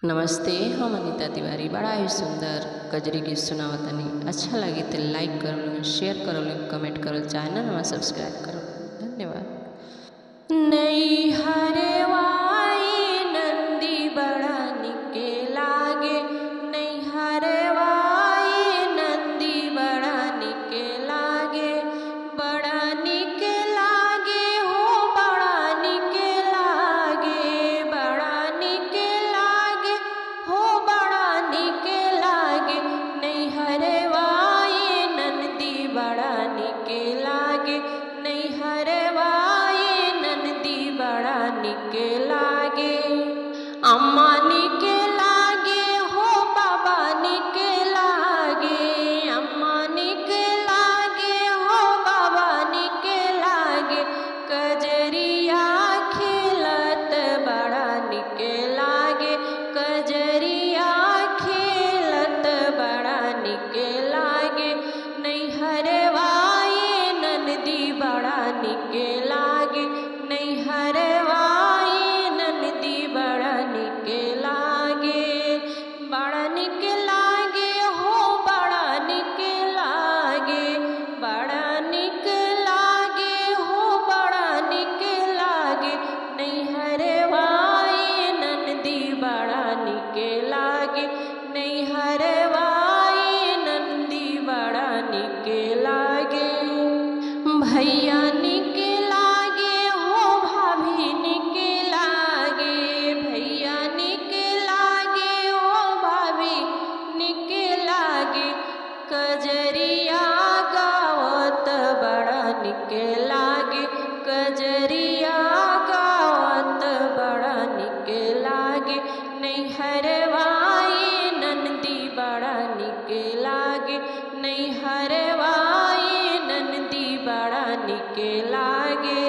नमस्ते, हम अनिता तिवारी बड़ा ही सुंदर कजरी गीत सुनावतनी। अच्छा लगी तो लाइक करो, शेयर करो, कमेंट करो, चैनल में सब्सक्राइब करो। धन्यवाद। नहीं हरवाई नंदी बड़ा निके लागे, नहीं हरवाई नंदी बड़ा निके लागे, बड़ा निके लागे हो, बड़ा निके लागे, बड़ा निके लागे हो, बड़ा निके लागे। नहीं हरवाई नंदी बड़ा निके लागे, नहीं हरवाई नंदी बड़ा निके लागे। अम्मा निके लागे हो, बाबा निके लागे, अम्मा निके लागे हो, बाबा निके लागे। कजरिया खेलत बड़ा निके लागे, कजरिया खेलत बड़ा निके लागे। नहीं हरवाई नंदी बड़ा निके लागे, नहीं हरवाई नंदी बड़ा निके लागे, बड़ा निके लागे हो, बड़ा निके लागे, बड़ा निके लागे हो, बड़ा निके लागे। नहीं हरवाई नंदी बड़ा निके लागे, नहीं हरवाई नंदी बड़ा निके लागे। भैया निके लागे हो, भाभी निके लागे, भैया निके लागे हो, भाभी निके लागे। कजरिया गावत बड़ा निके लागे, कजरिया गावत बड़ा निके लागे। नहीं हरवाई नंदी बड़ा निके लागे, नहीं हरवाई नंदी बड़ा निके लागे।